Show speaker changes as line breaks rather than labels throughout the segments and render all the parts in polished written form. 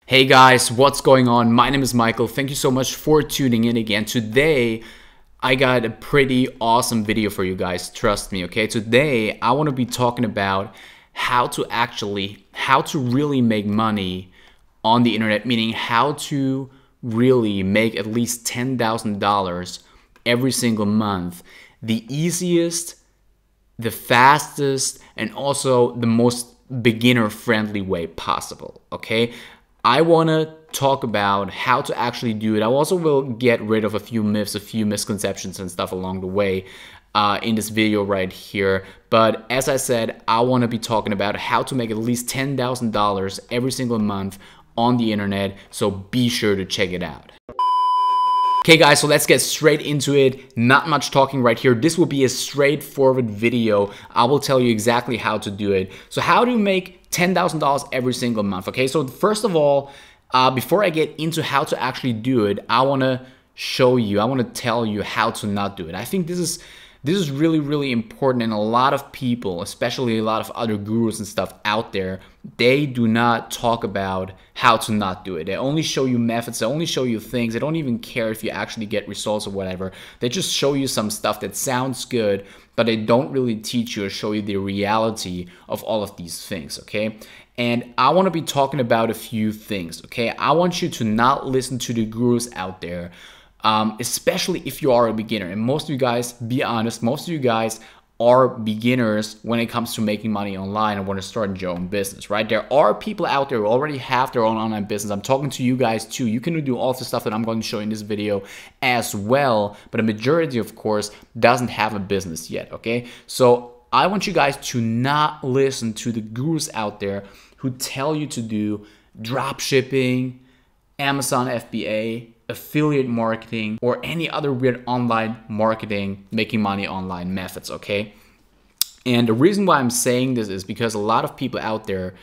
Hey guys, what's going on? My name is Michael. Thank you so much for tuning in again. Today, I got a pretty awesome video for you guys. Trust me, okay? Today, I want to be talking about how to really make money on the internet, meaning how to really make at least $10,000 every single month. The easiest, the fastest, and also the most beginner-friendly way possible, okay? I want to talk about how to actually do it. I also will get rid of a few myths, a few misconceptions and stuff along the way in this video right here. But as I said, I want to be talking about how to make at least $10,000 every single month on the internet. So be sure to check it out. Okay guys, so let's get straight into it. Not much talking right here. This will be a straightforward video. I will tell you exactly how to do it. So how to make $10,000 every single month. Okay, so first of all, before I get into how to actually do it, I want to tell you how to not do it. I think this is really important, and a lot of people, especially a lot of other gurus and stuff out there, they do not talk about how to not do it. They only show you methods, they only show you things. They don't even care if you actually get results or whatever. They just show you some stuff that sounds good, but they don't really teach you or show you the reality of all of these things, okay? And I want to be talking about a few things, okay? I want you to not listen to the gurus out there, especially if you are a beginner. And most of you guys, be honest, most of you guys are beginners when it comes to making money online and want to start your own business, right? There are people out there who already have their own online business. I'm talking to you guys too. You can do all the stuff that I'm going to show in this video as well, but a majority, of course, doesn't have a business yet, okay? So I want you guys to not listen to the gurus out there who tell you to do drop shipping, Amazon FBA, affiliate marketing, or any other weird online marketing, making money online methods, okay? And the reason why I'm saying this is because a lot of people out there,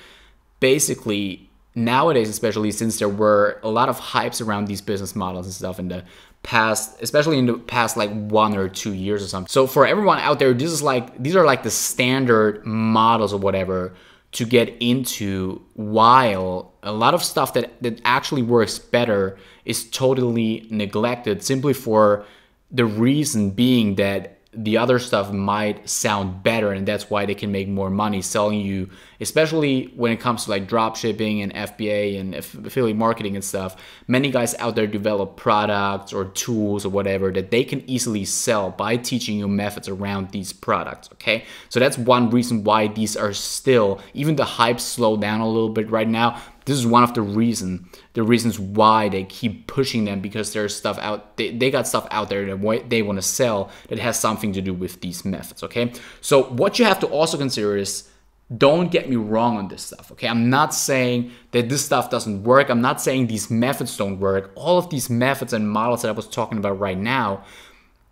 basically nowadays, especially since there were a lot of hypes around these business models and stuff in the past, especially in the past like 1 or 2 years or something. So for everyone out there, these are like the standard models or whatever to get into, while a lot of stuff that actually works better is totally neglected, simply for the reason being that the other stuff might sound better, and that's why they can make more money selling you, especially when it comes to like drop shipping and FBA and affiliate marketing and stuff. Many guys out there develop products or tools or whatever that they can easily sell by teaching you methods around these products, okay? So that's one reason why these are still, even the hype slowed down a little bit right now. This is one of the reasons why they keep pushing them, because there's stuff out, they got stuff out there that they want to sell that has something to do with these methods, okay? So what you have to also consider is, don't get me wrong on this stuff, okay? I'm not saying that this stuff doesn't work. I'm not saying these methods don't work. All of these methods and models that I was talking about right now,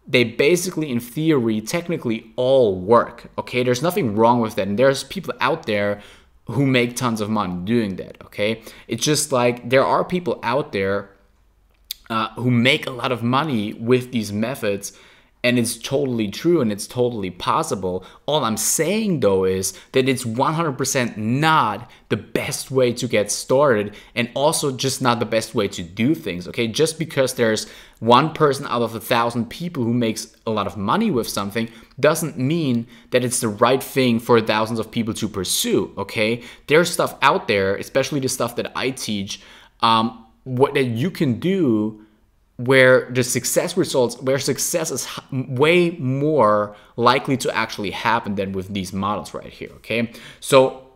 they basically, in theory, technically all work, okay? There's nothing wrong with that, and there's people out there who make tons of money doing that, okay? It's just like there are people out there who make a lot of money with these methods, and it's totally true and it's totally possible. All I'm saying though is that it's 100% not the best way to get started, and also just not the best way to do things, okay? Just because there's one person out of 1,000 people who makes a lot of money with something doesn't mean that it's the right thing for thousands of people to pursue, okay? There's stuff out there, especially the stuff that I teach, what that you can do where the success is way more likely to actually happen than with these models right here, okay? So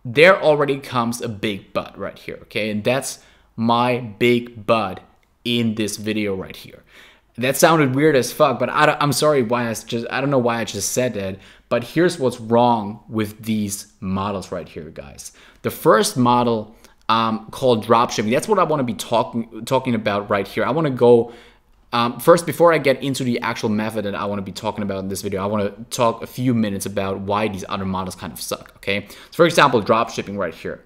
there already comes a big but right here, okay? And that's my big but in this video right here. That sounded weird as fuck, but I'm sorry why I don't know why I just said that, but here's what's wrong with these models right here, guys. The first model, called dropshipping. That's what I want to be talking about right here. I want to go first, before I get into the actual method that I want to be talking about in this video. I want to talk a few minutes about why these other models kind of suck, okay? So for example, dropshipping right here.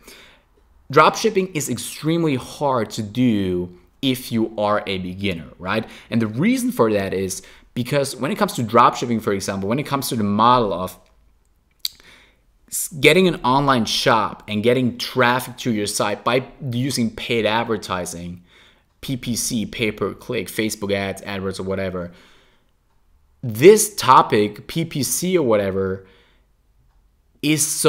Dropshipping is extremely hard to do if you are a beginner, right? And the reason for that is because when it comes to dropshipping, for example, when it comes to the model of Getting an online shop and getting traffic to your site by using paid advertising, PPC, pay-per-click, Facebook ads, AdWords, or whatever. This topic, PPC or whatever, this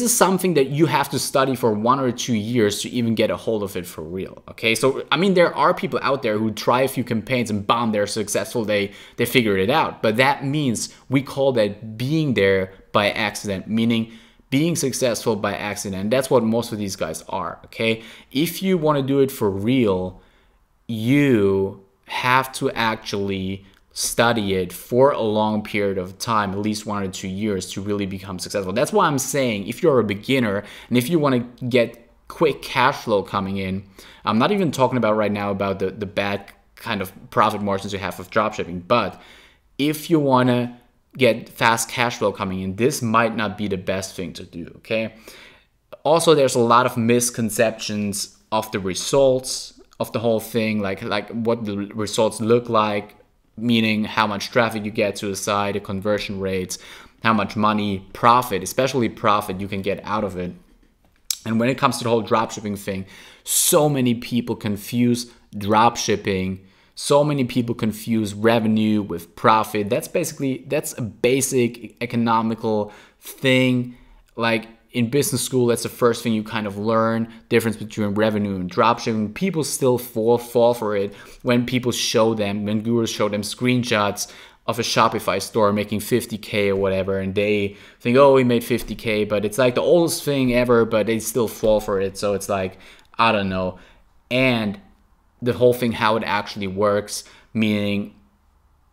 is something that you have to study for 1 or 2 years to even get a hold of it for real. Okay, so I mean, there are people out there who try a few campaigns and bam, they're successful, they figured it out. But that means we call that being there by accident, meaning being successful by accident. That's what most of these guys are. Okay, if you want to do it for real, you have to actually study it for a long period of time, at least 1 or 2 years, to really become successful. That's why I'm saying, if you're a beginner and if you want to get quick cash flow coming in, I'm not even talking about right now about the bad kind of profit margins you have with dropshipping, but if you want to get fast cash flow coming in, this might not be the best thing to do. Okay, also there's a lot of misconceptions of the results of the whole thing, like what the results look like, meaning how much traffic you get to the site, the conversion rates, how much money, profit, especially profit, you can get out of it. And when it comes to the whole dropshipping thing, so many people confuse dropshipping, so many people confuse revenue with profit. That's a basic economical thing. Like in business school, that's the first thing you kind of learn, difference between revenue and dropshipping. People still fall for it when gurus show them screenshots of a Shopify store making 50K or whatever, and they think, oh, we made 50K, but it's like the oldest thing ever, but they still fall for it. So it's like, I don't know. And the whole thing, how it actually works, meaning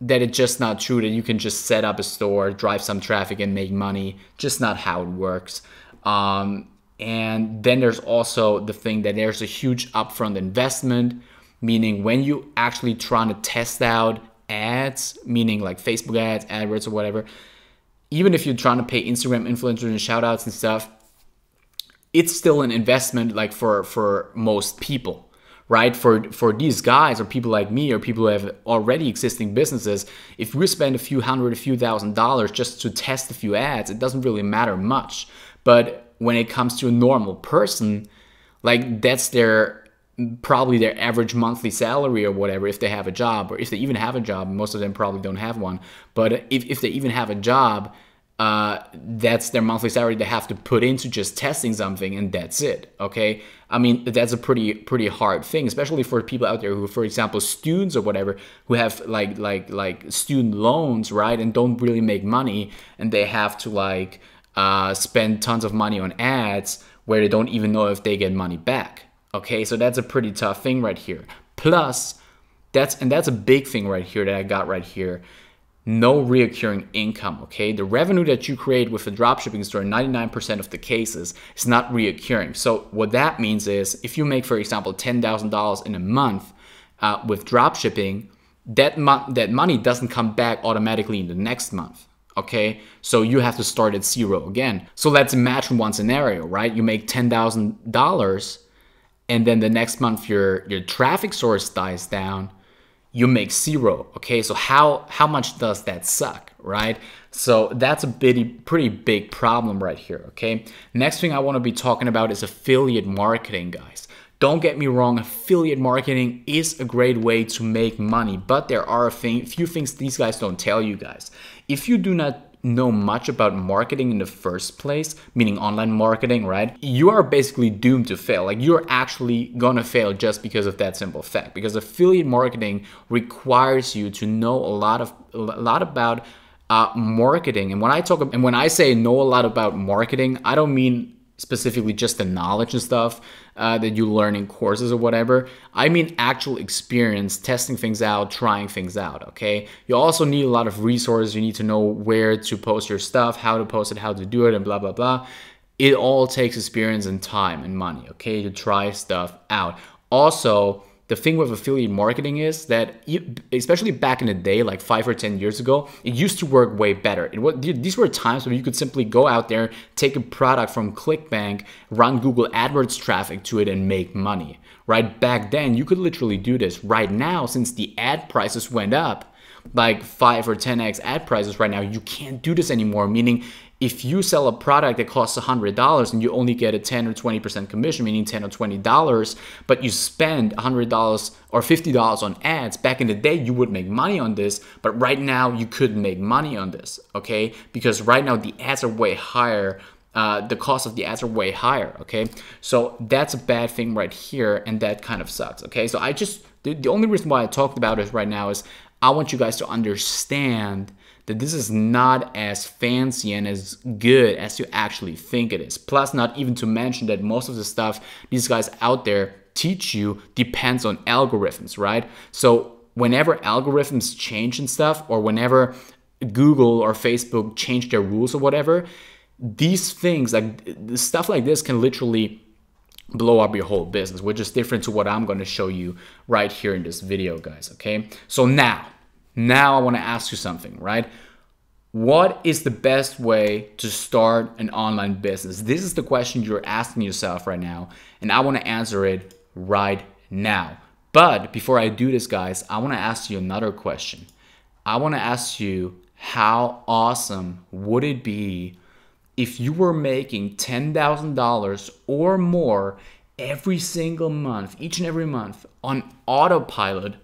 that it's just not true that you can just set up a store, drive some traffic and make money. Just not how it works. And then there's also the thing that there's a huge upfront investment, meaning when you actually trying to test out ads, meaning like Facebook ads, AdWords or whatever, even if you're trying to pay Instagram influencers and shout outs and stuff, it's still an investment, like for most people, right? For these guys or people like me or people who have already existing businesses, if we spend a few hundred, a few $1,000s just to test a few ads, it doesn't really matter much. But when it comes to a normal person, like that's probably their average monthly salary or whatever, if they have a job, or if they even have a job. Most of them probably don't have one. But if they even have a job, that's their monthly salary they have to put into just testing something, and that's it. Okay, I mean, that's a pretty hard thing, especially for people out there who, for example, students or whatever, who have like student loans, right, and don't really make money, and they have to spend tons of money on ads where they don't even know if they get money back. Okay, so that's a pretty tough thing right here. Plus, that's a big thing right here that I got right here. No reoccurring income, okay? The revenue that you create with a dropshipping store, 99% of the cases, is not reoccurring. So what that means is, if you make, for example, $10,000 in a month with dropshipping, that money doesn't come back automatically in the next month. Okay, so you have to start at zero again. So let's imagine one scenario, right? You make $10,000, and then the next month your traffic source dies down. You make zero. Okay, so how much does that suck, right? So that's a pretty big problem right here. Okay, next thing I want to be talking about is affiliate marketing, guys. Don't get me wrong, affiliate marketing is a great way to make money, but there are a few things these guys don't tell you guys. If you do not know much about marketing in the first place, meaning online marketing, right, you are basically doomed to fail. Like, you're actually gonna fail just because of that simple fact, because affiliate marketing requires you to know a lot about marketing. And when I say know a lot about marketing, I don't mean specifically just the knowledge and stuff that you learn in courses or whatever. I mean actual experience, testing things out, trying things out, okay? You also need a lot of resources. You need to know where to post your stuff, how to post it, how to do it, and blah, blah, blah. It all takes experience and time and money, okay, to try stuff out. Also, the thing with affiliate marketing is that, especially back in the day, like 5 or 10 years ago, it used to work way better. These were times where you could simply go out there, take a product from ClickBank, run Google AdWords traffic to it, and make money. Right back then, you could literally do this. Right now, since the ad prices went up, like 5 or 10x ad prices right now, you can't do this anymore, meaning if you sell a product that costs $100 and you only get a 10 or 20% commission, meaning 10 or $20, but you spend $100 or $50 on ads, back in the day, you would make money on this, but right now you couldn't make money on this, okay? Because right now the ads are way higher. The cost of the ads are way higher, okay? So that's a bad thing right here, and that kind of sucks, okay? So the only reason why I talked about it right now is I want you guys to understand that this is not as fancy and as good as you actually think it is. Plus, not even to mention that most of the stuff these guys out there teach you depends on algorithms, right? So whenever algorithms change and stuff, or whenever Google or Facebook change their rules or whatever, these things, like stuff like this, can literally blow up your whole business, which is different to what I'm going to show you right here in this video, guys, okay? So now I want to ask you something, right? What is the best way to start an online business? This is the question you're asking yourself right now, and I want to answer it right now. But before I do this, guys, I want to ask you another question. I want to ask you, how awesome would it be if you were making $10,000 or more every single month, each and every month, on autopilot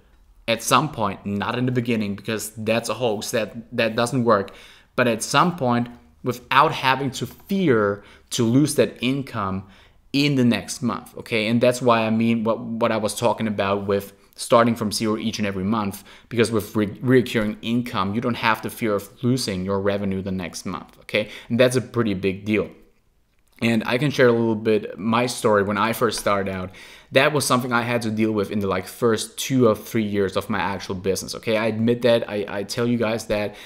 at some point? Not in the beginning, because that's a hoax, that doesn't work, but at some point, without having to fear to lose that income in the next month, okay? And that's why I mean what I was talking about with starting from zero each and every month, because with recurring income, you don't have the fear of losing your revenue the next month, okay? And that's a pretty big deal. And I can share a little bit my story when I first started out. That was something I had to deal with in the first 2 or 3 years of my actual business, okay? I admit that, I tell you guys that,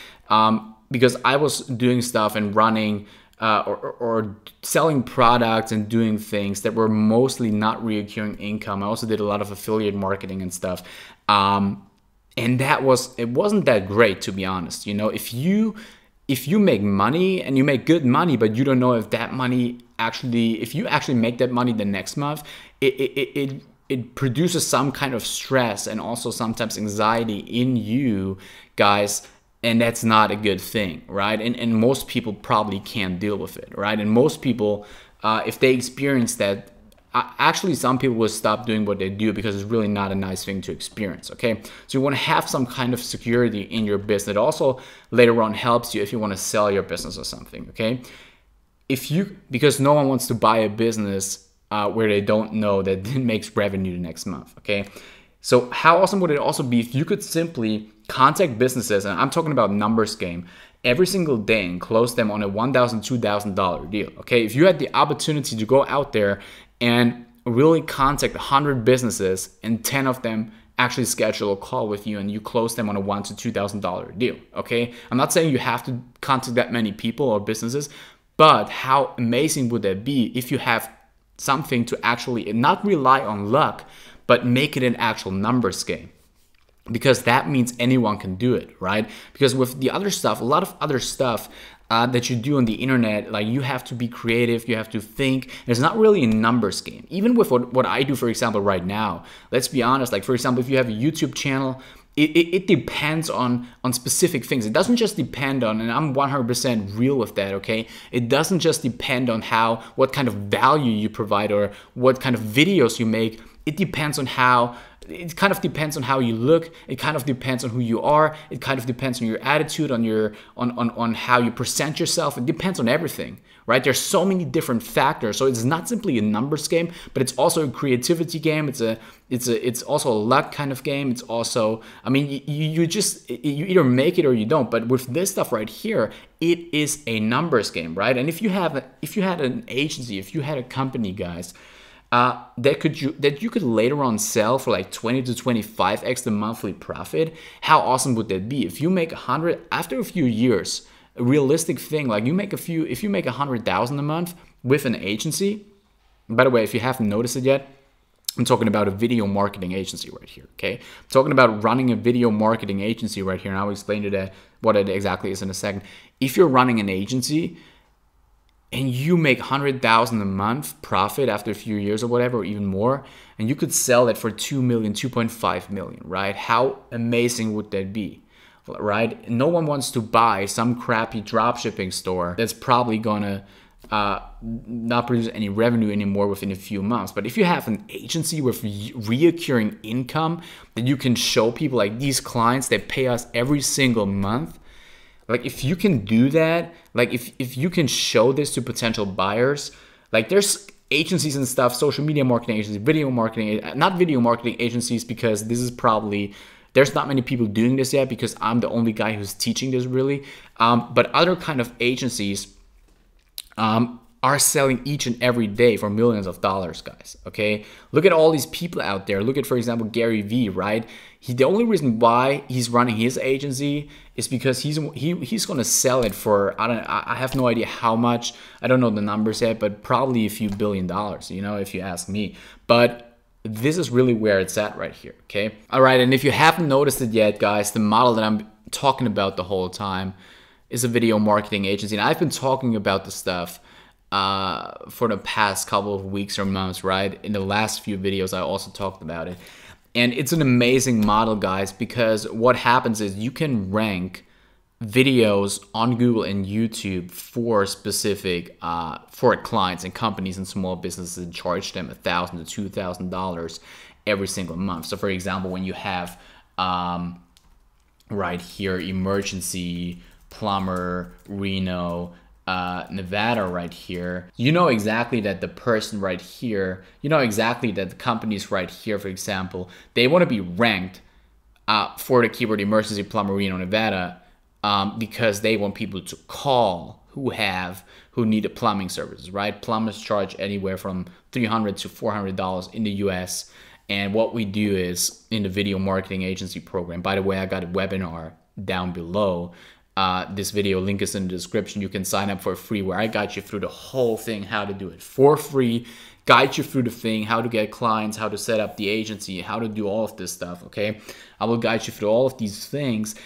because I was doing stuff and running or selling products and doing things that were mostly not recurring income. I also did a lot of affiliate marketing and stuff. And it wasn't that great, to be honest. You know, if you make money and you make good money, but you don't know if that money if you actually make that money the next month, it produces some kind of stress and also sometimes anxiety in you guys. And that's not a good thing, right? And most people probably can't deal with it, right? And most people, if they experience that, actually some people will stop doing what they do because it's really not a nice thing to experience, okay? So you want to have some kind of security in your business. It also later on helps you if you want to sell your business or something, okay? Because no one wants to buy a business where they don't know that it makes revenue the next month, okay? So how awesome would it also be if you could simply contact businesses, and I'm talking about numbers game, every single day and close them on a $1,000, $2,000 deal, okay? If you had the opportunity to go out there and really contact 100 businesses and 10 of them actually schedule a call with you and you close them on a $1,000 to $2,000 deal, okay? I'm not saying you have to contact that many people or businesses, but how amazing would that be if you have something to actually not rely on luck, but make it an actual numbers game? Because that means anyone can do it, right? Because with the other stuff, a lot of other stuff that you do on the internet, like you have to be creative, you have to think. It's not really a numbers game. Even with what I do, for example, right now, let's be honest, like for example, if you have a YouTube channel, it depends on specific things. It doesn't just depend on, and I'm 100% real with that, okay? It doesn't just depend on what kind of value you provide or what kind of videos you make. It depends on it kind of depends on how you look. It kind of depends on who you are. It kind of depends on your attitude, on how you present yourself. It depends on everything, right? There's so many different factors. So it's not simply a numbers game, but it's also a creativity game. It's also a luck kind of game. It's also, I mean, you either make it or you don't. But with this stuff right here, it is a numbers game, right? And if you had an agency, if you had a company, guys, that you could later on sell for like 20 to 25x the monthly profit, how awesome would that be? If you make 100 after a few years, a realistic thing, like if you make 100,000 a month with an agency. By the way, if you haven't noticed it yet, I'm talking about a video marketing agency right here, okay? I'm talking about running a video marketing agency right here, and I'll explain to that what it exactly is in a second. If you're running an agency and you make 100,000 a month profit after a few years or whatever, or even more, and you could sell it for 2 million, 2.5 million, right? How amazing would that be? right? No one wants to buy some crappy dropshipping store that's probably gonna not produce any revenue anymore within a few months. But if you have an agency with reoccurring income that you can show people, like these clients that pay us every single month, like if you can do that, like if you can show this to potential buyers, like there's agencies and stuff, social media marketing agencies, video marketing, not video marketing agencies, because this is probably, there's not many people doing this yet because I'm the only guy who's teaching this really. But other kind of agencies are selling each and every day for millions of dollars, guys. Okay, look at all these people out there. Look at, for example, Gary Vee, right? The only reason why he's running his agency is because he's going to sell it for, I have no idea how much. I don't know the numbers yet, but probably a few $1 billion, you know, if you ask me. But this is really where it's at right here. Okay, all right. And if you haven't noticed it yet, guys, the model that I'm talking about the whole time is a video marketing agency, and I've been talking about this stuff for the past couple of weeks or months, right? In the last few videos, I also talked about it. And it's an amazing model, guys, because what happens is you can rank videos on Google and YouTube for specific, for clients and companies and small businesses, and charge them $1,000 to $2,000 every single month. So for example, when you have right here, emergency, plumber, Reno, Nevada right here, you know exactly that the person right here, you know exactly that the companies right here, for example, they want to be ranked for the keyword emergency, plumber, Reno, Nevada, because they want people to call who need a plumbing services, right? Plumbers charge anywhere from $300 to $400 in the US. And what we do is, in the video marketing agency program, by the way, I got a webinar down below. This video link is in the description. You can sign up for free, where I guide you through the whole thing, how to do it for free, guide you through the thing, how to get clients, how to set up the agency, how to do all of this stuff, okay? I will guide you through all of these things.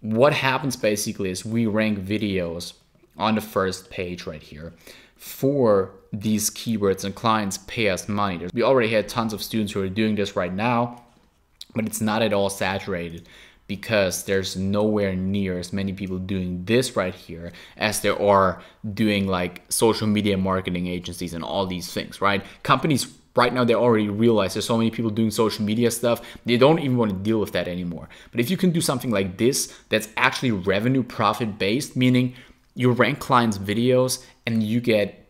What happens basically is we rank videos on the first page right here for these keywords, and clients pay us money. We already had tons of students who are doing this right now, but it's not at all saturated, because there's nowhere near as many people doing this right here as there are doing like social media marketing agencies and all these things, right? Companies right now, they already realize there's so many people doing social media stuff, they don't even want to deal with that anymore. But if you can do something like this, that's actually revenue profit based, meaning you rank clients' videos and you get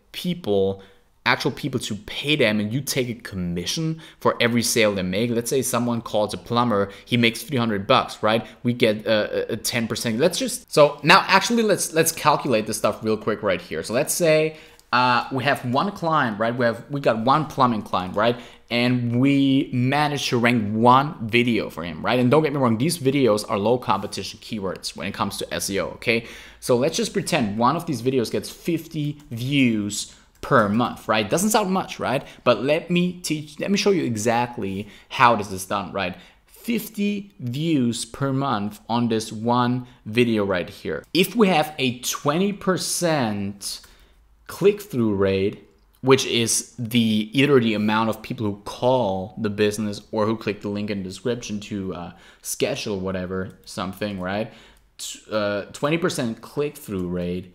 actual people to pay them, and you take a commission for every sale they make. Let's say someone calls a plumber, he makes $300, right? We get a 10%. So now actually let's calculate this stuff real quick right here. So let's say we have one client, right? We got one plumbing client, right? And we managed to rank one video for him, right? And don't get me wrong, these videos are low competition keywords when it comes to SEO, okay? So let's just pretend one of these videos gets 50 views per month, right? Doesn't sound much, right? But let me show you exactly how this is done, right? 50 views per month on this one video right here. If we have a 20% click-through rate, which is either the amount of people who call the business or who click the link in the description to schedule whatever, something, right? 20% click-through rate,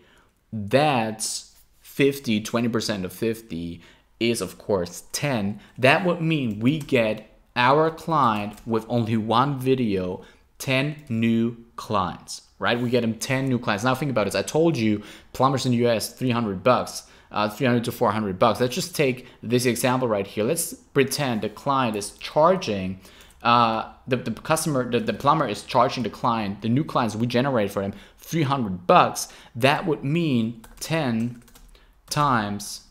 that's 50, 20% of 50 is of course 10. That would mean we get our client with only one video, 10 new clients, right? We get them 10 new clients. Now think about this. I told you plumbers in the US, $300, $300 to $400. Let's just take this example right here. Let's pretend the client is charging, the plumber is charging the client, the new clients we generate for him, $300. That would mean 10 times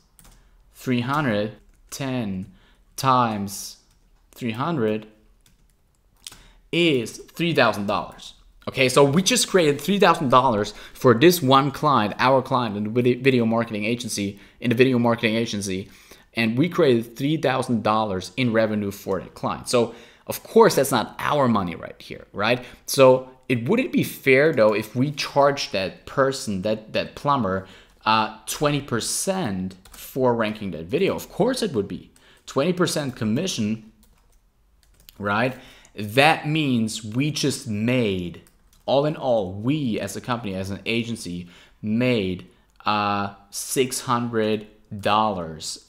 300, 10 times 300 is $3,000. Okay, so we just created $3,000 for this one client, our client in the video marketing agency, and we created $3,000 in revenue for that client. So of course that's not our money right here, right? So wouldn't be fair though if we charge that person, that plumber, 20% for ranking that video. Of course it would be 20% commission, right? That means we just made All in all, we as a company, as an agency, made $600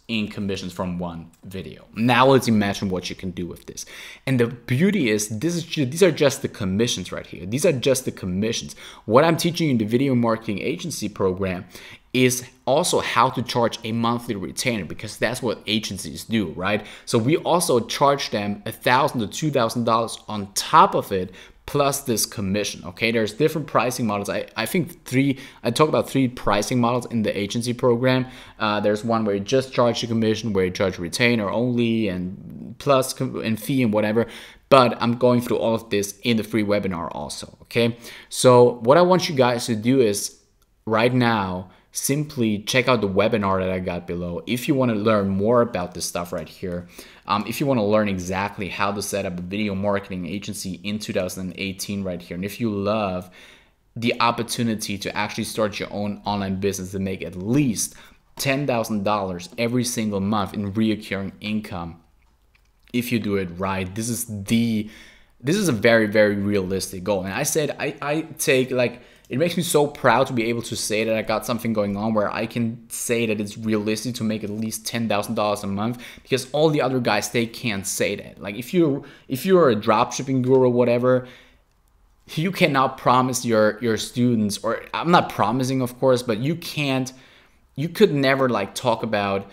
in commissions from one video. Now let's imagine what you can do with this. And the beauty is, these are just the commissions right here. These are just the commissions. What I'm teaching you in the video marketing agency program is also how to charge a monthly retainer, because that's what agencies do, right? So we also charge them $1,000 to $2,000 on top of it, plus this commission. Okay, there's different pricing models. I talk about 3 pricing models in the agency program. There's one where you just charge the commission, where you charge retainer only and plus and fee and whatever. But I'm going through all of this in the free webinar also. Okay, so what I want you guys to do is right now, simply check out the webinar that I got below if you want to learn more about this stuff right here. If you want to learn exactly how to set up a video marketing agency in 2018 right here, and if you love the opportunity to actually start your own online business and make at least $10,000 every single month in recurring income, if you do it right, this is a very, very realistic goal. And I said I take, like, it makes me so proud to be able to say that I got something going on where I can say that it's realistic to make at least $10,000 a month, because all the other guys, they can't say that. Like, if you're a dropshipping guru or whatever, you cannot promise your students, or I'm not promising, of course, but you could never like talk about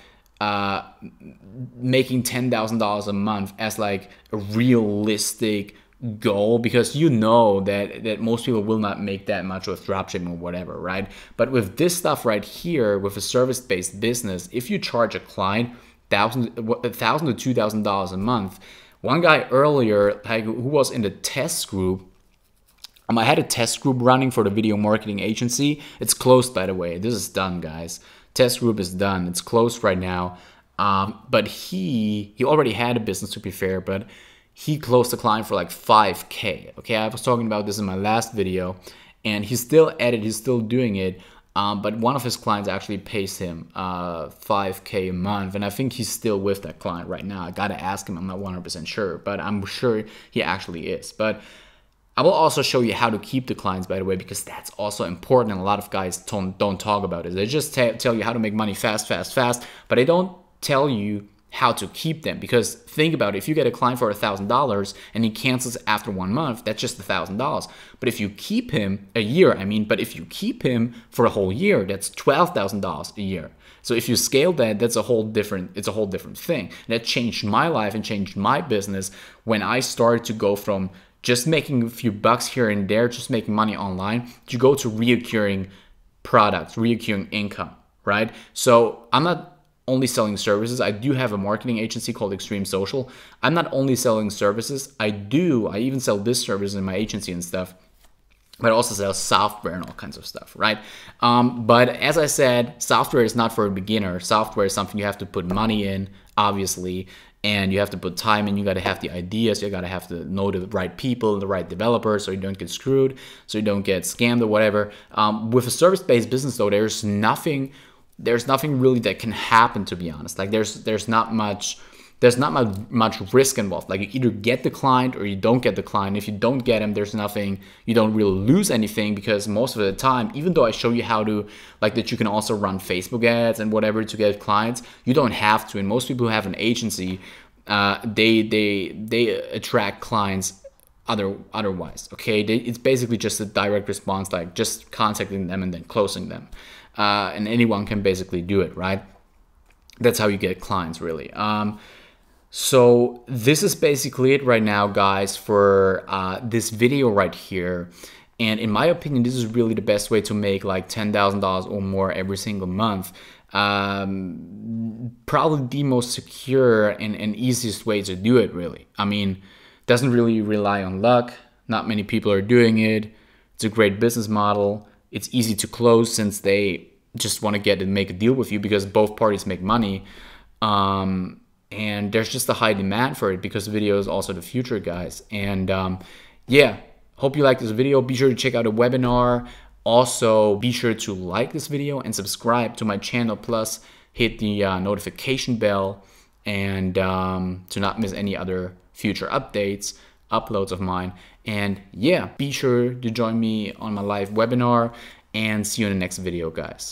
making $10,000 a month as like a realistic goal, because you know that most people will not make that much with dropshipping or whatever, right? But with this stuff right here, with a service-based business, if you charge a client $1,000 to $2,000 a month, one guy earlier, like, who was in the test group, I had a test group running for the video marketing agency. It's closed, by the way. This is done, guys. Test group is done. It's closed right now. But he already had a business, to be fair, but he closed the client for like $5K. Okay, I was talking about this in my last video, and he's still at it, he's still doing it. But one of his clients actually pays him $5K a month, and I think he's still with that client right now. I gotta ask him, I'm not 100% sure, but I'm sure he actually is. But I will also show you how to keep the clients, by the way, because that's also important, and a lot of guys don't talk about it. They just tell you how to make money fast, but they don't tell you how to keep them. Because think about it, if you get a client for $1,000 and he cancels after 1 month, that's just $1,000. But if you keep him a year, but if you keep him for a whole year, that's $12,000 a year. So if you scale that, it's a whole different thing. And that changed my life and changed my business when I started to go from just making a few bucks here and there, just making money online, to go to reoccurring products, reoccurring income, right? So I'm not only selling services. I do have a marketing agency called Extreme Social. I'm not only selling services. I even sell this service in my agency and stuff, but I also sell software and all kinds of stuff, right? But as I said, software is not for a beginner. Software is something you have to put money in, obviously, and you have to put time in. You got to have the ideas. You got to have to know the right people, the right developers, so you don't get screwed, so you don't get scammed or whatever. With a service-based business, though, there's nothing really that can happen, to be honest. Like, there's not much risk involved. Like, you either get the client or you don't get the client. If you don't get him, there's nothing, you don't really lose anything, because most of the time, even though I show you how to, like, that you can also run Facebook ads and whatever to get clients, you don't have to. And most people who have an agency, they attract clients otherwise. Okay, it's basically just a direct response, like just contacting them and then closing them. And anyone can basically do it, right? That's how you get clients, really. So this is basically it right now, guys, for this video right here. And in my opinion, this is really the best way to make like $10,000 or more every single month. Probably the most secure and easiest way to do it, really. Doesn't really rely on luck. Not many people are doing it. It's a great business model. It's easy to close since they just want to make a deal with you, because both parties make money. And there's just a high demand for it, because video is also the future, guys. And yeah, hope you like this video. Be sure to check out the webinar. Also, be sure to like this video and subscribe to my channel. Plus, hit the notification bell, and to not miss any other future updates, uploads of mine. And yeah, be sure to join me on my live webinar, and see you in the next video, guys.